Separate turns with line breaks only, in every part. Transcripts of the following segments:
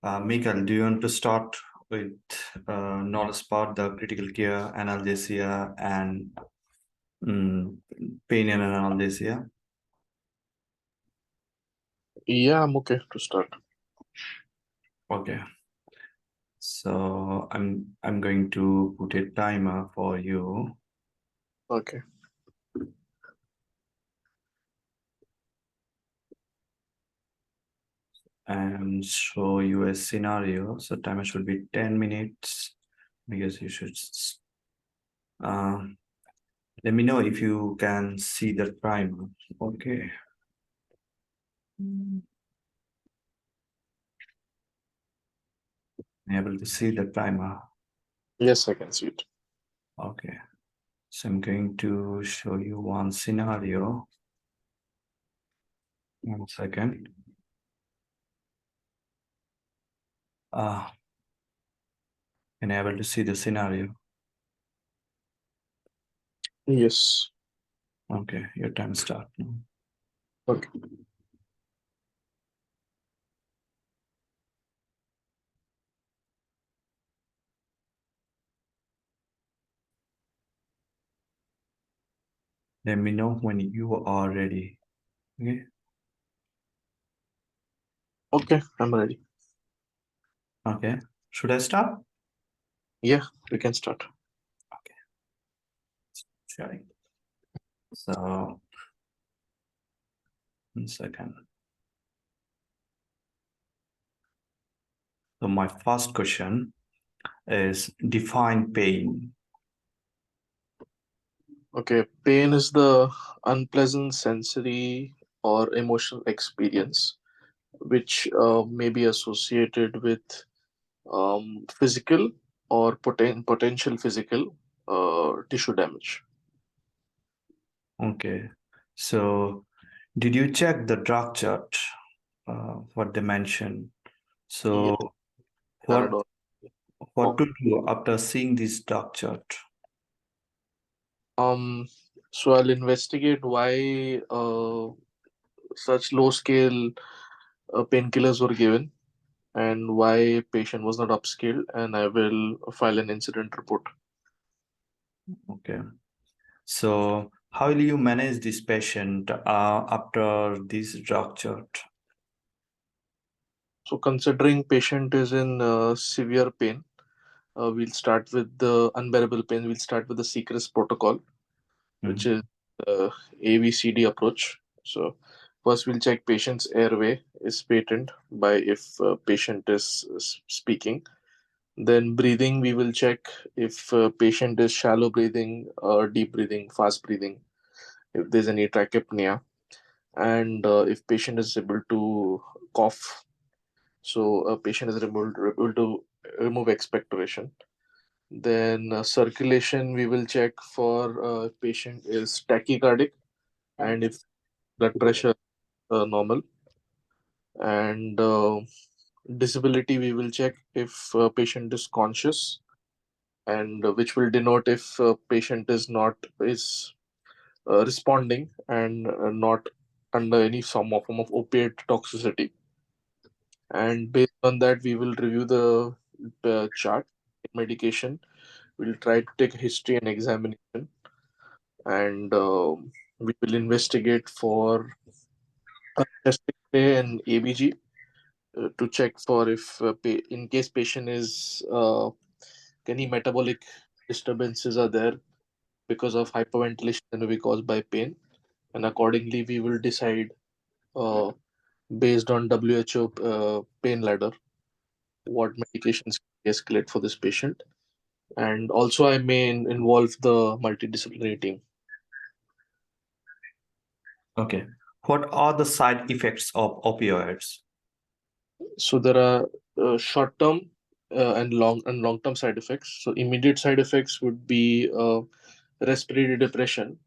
Michael, do you want to start with knowledge about the critical care, analgesia, and pain and analgesia?
Yeah, I'm okay to start.
Okay. So I'm going to put a timer for you.
Okay.
And show you a scenario. So timer should be 10 minutes because you should let me know if you can see the timer. Okay. Able to see the timer.
Yes, I can see it.
Okay. So I'm going to show you one scenario. 1 second. Can I able to see the scenario?
Yes.
Okay, your time start now.
Okay.
Let me know when you are ready. Okay.
Okay, I'm ready.
Okay. Should I start?
Yeah, we can start.
Okay. Sharing. So 1 second. So my first question is define pain.
Okay, pain is the unpleasant sensory or emotional experience which may be associated with physical or potential physical tissue damage.
Okay. So did you check the drug chart? What they mentioned?
Yes,
So what
Paradol.
what to do after seeing this drug chart?
So I'll investigate why such low scale painkillers were given and why patient was not upskilled, and I will file an incident report.
Okay. So how will you manage this patient after this drug chart?
So considering patient is in severe pain, we'll start with the unbearable pain. We'll start with the CRIS protocol, which
Mhm.
is ABCD approach. So first we'll check patient's airway is patent by if patient is speaking. Then breathing, we will check if patient is shallow breathing, deep breathing, fast breathing, if there's any trachepnea, and if patient is able to cough. So a patient is able to remove expectoration. Then circulation, we will check for if patient is tachycardic and if blood pressure normal. And disability, we will check if patient is conscious, and which will denote if patient is not is responding and not under any form of opiate toxicity. And based on that, we will review the chart, medication. We'll try to take history and examination, and we will investigate for chest X-ray and ABG to check for if in case patient is any metabolic disturbances are there because of hyperventilation and will be caused by pain, and accordingly we will decide uh, based on WHO pain ladder what medications can escalate for this patient. And also I may involve the multidisciplinary team.
Okay. What are the side effects of opioids?
So there are short term and long term side effects. So immediate side effects would be respiratory depression.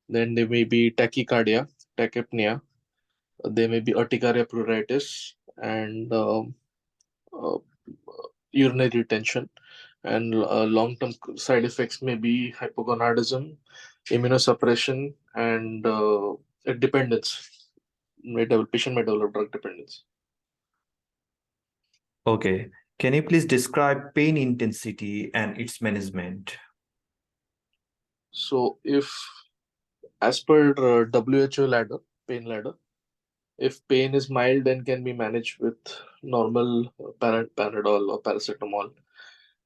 Then there may be tachycardia, tachypnea. There may be urticaria pruritus and uh, urinary retention. And long term side effects may be hypogonadism, immunosuppression, and dependence. Patient may develop drug dependence.
Okay. Can you please describe pain intensity and its management?
So if, as per WHO ladder, pain ladder, if pain is mild, then can be managed with normal Panadol or paracetamol.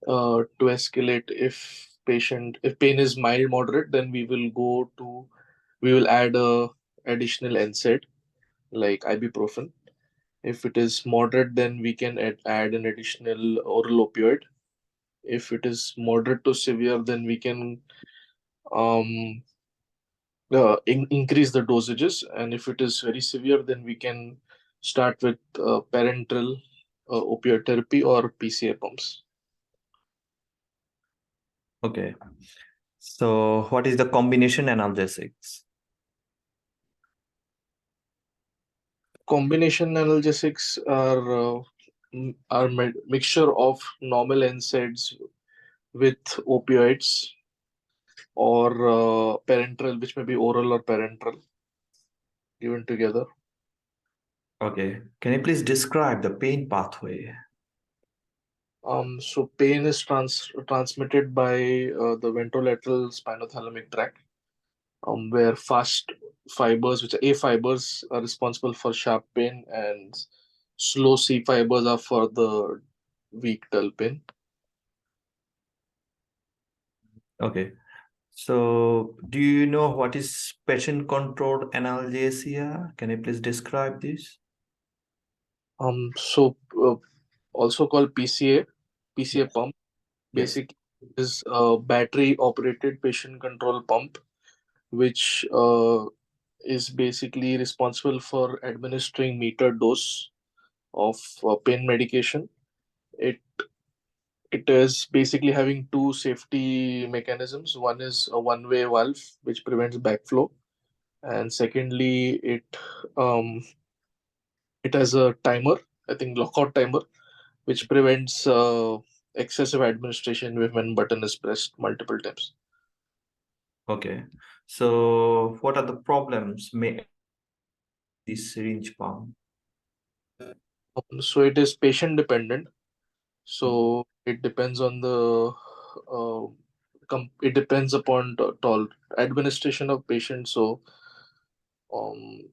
To escalate, if pain is mild moderate, then we will add a additional NSAID like ibuprofen. If it is moderate, then we can add an additional oral opioid. If it is moderate to severe, then we can um, increase the dosages. And if it is very severe, then we can start with parenteral opioid therapy or PCA pumps.
Okay. So what is the combination analgesics?
Combination analgesics are mixture of normal NSAIDs with opioids or parenteral, which may be oral or parenteral, given together.
Okay. Can you please describe the pain pathway?
So pain is transmitted by the ventrolateral spinothalamic tract, where fast fibers, which are A fibers, are responsible for sharp pain, and slow C fibers are for the weak dull pain.
Okay. So do you know what is patient-controlled analgesia? Can you please describe this?
So also called PCA
Yes.
pump,
Yes.
basically is a battery operated patient control pump, which is basically responsible for administering metered dose of pain medication. It it is basically having two safety mechanisms. One is a one-way valve which prevents backflow, and secondly, um, it has a timer, I think lockout timer, which prevents excessive administration when button is pressed multiple times.
Okay. So what are the problems may this syringe pump?
So it is patient dependent. So it depends on the uh, it depends upon administration of patient. So um,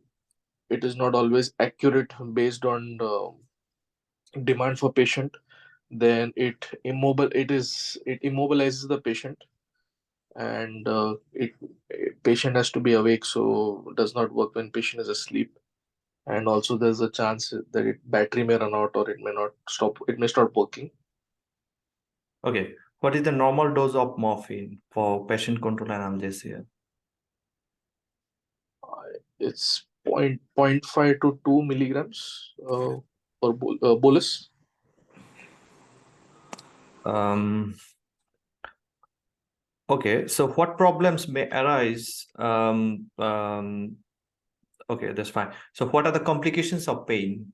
it is not always accurate based on the demand for patient. Then it immobilizes the patient, and patient has to be awake, so does not work when patient is asleep. And also there's a chance that battery may run out, or it may stop working.
Okay. What is the normal dose of morphine for patient-controlled analgesia?
It's point 0.5 to 2 milligrams per bolus.
Um, okay. So what problems may arise? Okay, that's fine. So what are the complications of pain?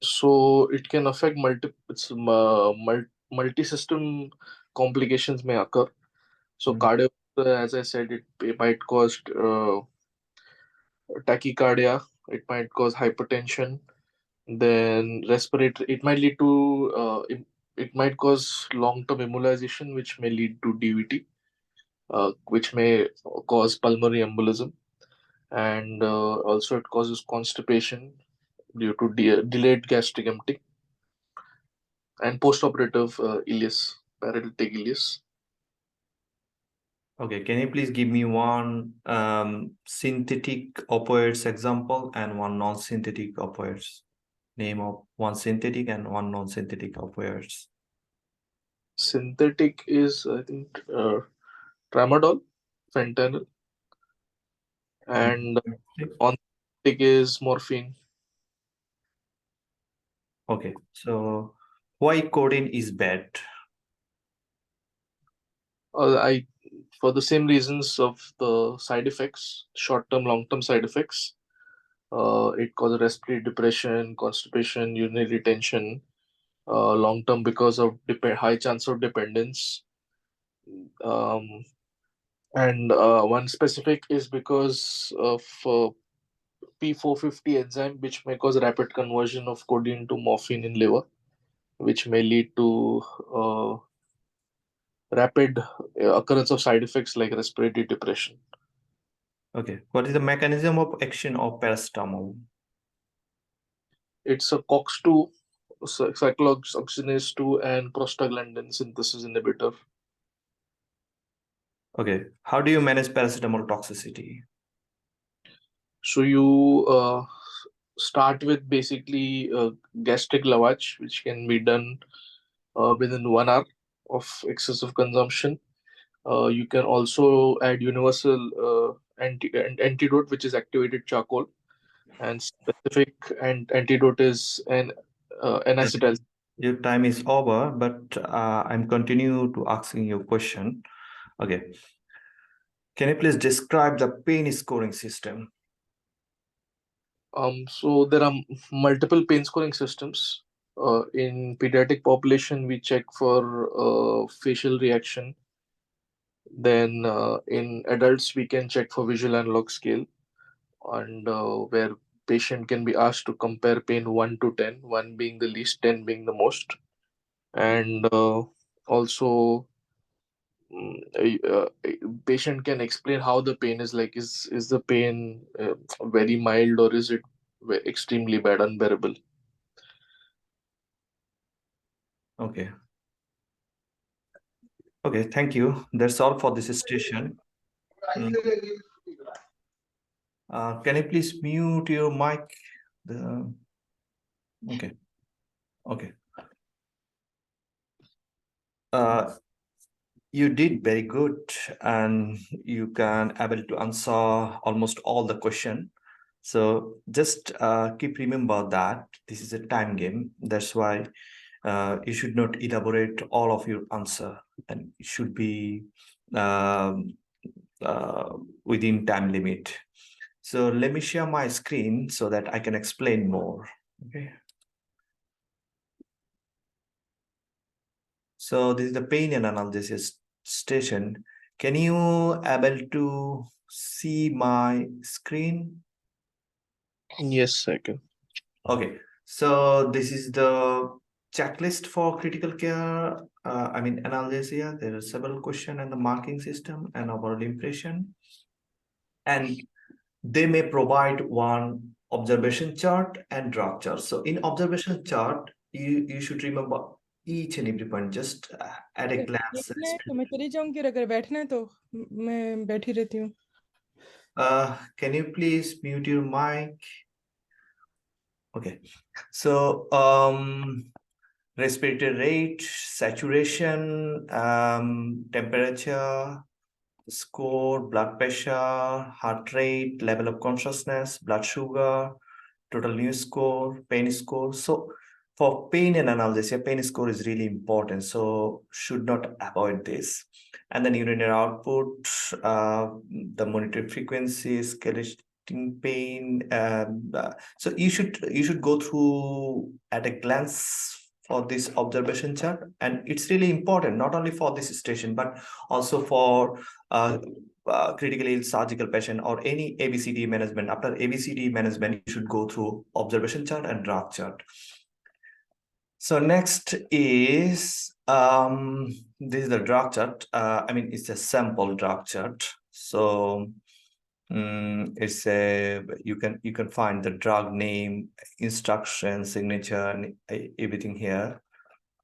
So it can affect multi-system complications may occur. So
Mm.
cardio, as I said, it might cause tachycardia, it might cause hypertension, then respiratory, it might cause long-term immobilization, which may lead to DVT, which may cause pulmonary embolism, and also it causes constipation due to delayed gastric empty, and postoperative ileus, paralytic ileus.
Okay, can you please give me one synthetic opioids example and one non-synthetic opioids? Name of one synthetic and one non-synthetic opioids.
Synthetic is, I think, tramadol, fentanyl, and on is morphine.
Okay, so why codeine is bad?
I For the same reasons of the side effects, short-term, long-term side effects. It causes respiratory depression, constipation, urinary retention. Long-term because of high chance of dependence. Um, and one specific is because of P450 enzyme, which may cause rapid conversion of codeine to morphine in liver, which may lead to rapid occurrence of side effects like respiratory depression.
Okay, what is the mechanism of action of paracetamol?
It's a COX-2, cyclooxygenase 2, and prostaglandin synthesis inhibitor.
Okay, how do you manage paracetamol toxicity?
So you start with basically gastric lavage, which can be done within 1 hour of excessive consumption. You can also add universal antidote, which is activated charcoal, and specific antidote is an acetyl.
Your time is over, but I'm continue to asking you question. Okay, can you please describe the pain scoring system?
So there are multiple pain scoring systems. In pediatric population, we check for facial reaction. Then in adults, we can check for visual analog scale, and where patient can be asked to compare pain 1 to 10, 1 being the least, 10 being the most. And also patient can explain how the pain is, like is the pain very mild, or is it extremely bad, unbearable.
Okay. Okay, thank you. That's all for this station. Can you please mute your mic? Okay. Okay. You did very good, and you can able to answer almost all the question. So just keep remember that this is a time game. That's why you should not elaborate all of your answer, and it should be um, within time limit. So let me share my screen so that I can explain more. Okay. So this is the pain and analgesia station. Can you able to see my screen?
Yes, I can.
Okay. So this is the checklist for critical care. I mean analgesia. There are several questions and the marking system and overall impression. And they may provide one observation chart and drug chart. So in observation chart, you should remember each and every point just at a glance.
देखना है तो मैं चली जाऊंगी और अगर बैठना है तो मैं बैठी रहती हूँ
Can you please mute your mic? Okay. So respiratory rate, saturation, temperature, score, blood pressure, heart rate, level of consciousness, blood sugar, total new score, pain score. So for pain and analgesia, pain score is really important. So should not avoid this. And then urinary output, the monitored frequency, escalating pain. So you should go through at a glance for this observation chart, and it's really important not only for this station but also for critically ill surgical patient or any ABCD management. After ABCD management, you should go through observation chart and drug chart. So next is this is the drug chart. I mean, it's a sample drug chart. So it's a you can find the drug name, instruction, signature, and everything here.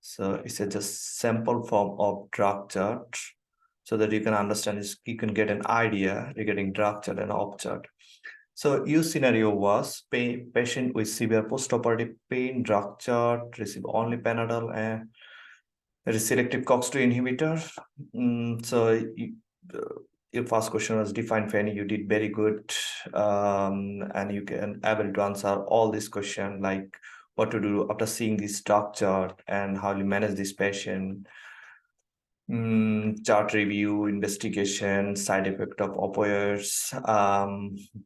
So it's a just sample form of drug chart, so that you can understand is you can get an idea regarding drug chart and op chart. So your scenario was patient with severe postoperative pain, drug chart, receive only Panadol and selective COX-2 inhibitor. Your first question was define Fanny. You did very good, and you can able to answer all these questions like what to do after seeing this drug chart and how you manage this patient. Chart review, investigation, side effect of opioids,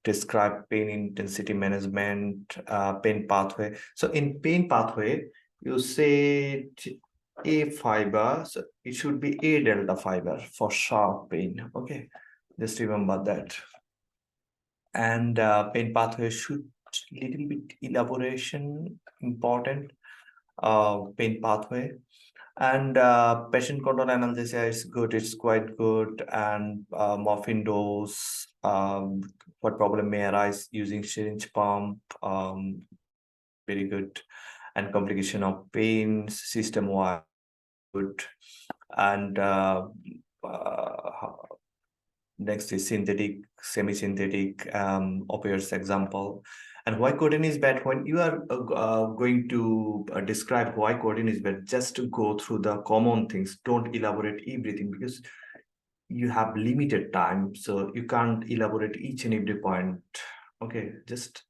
describe pain intensity management, pain pathway. So in pain pathway, you say A fiber, so it should be A delta fiber for sharp pain. Okay, just remember that. And pain pathway should little bit elaboration important. Pain pathway. And patient control analgesia is good. It's quite good. And morphine dose. What problem may arise using syringe pump? Very good. And complication of pain system wide good. And next is synthetic, semi-synthetic opioids example. And why codeine is bad? When you are going to describe why codeine is bad, just to go through the common things. Don't elaborate everything because you have limited time, so you can't elaborate each and every point. Okay, just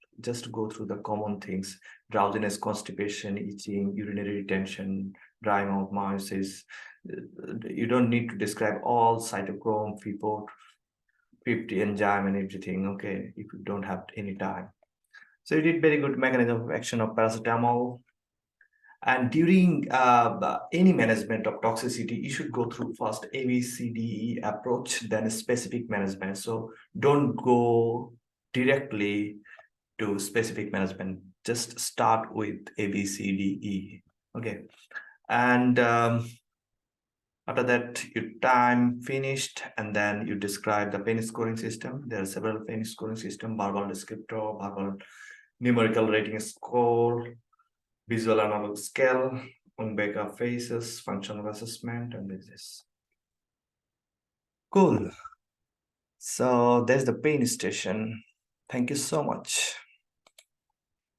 go through the common things: drowsiness, constipation, itching, urinary retention, dry mouth, myoses. You don't need to describe all cytochrome, FIPO, 50 enzyme and everything, okay, if you don't have any time. So you did very good mechanism of action of paracetamol. And during any management of toxicity, you should go through first ABCDE approach, then specific management. So don't go directly to specific management. Just start with ABCDE. Okay. And after that, your time finished, and then you describe the pain scoring system. There are several pain scoring system: verbal descriptor, verbal numerical rating score, visual analog scale, Umbeka phases, functional assessment, and this is cool. So there's the pain station. Thank you so much.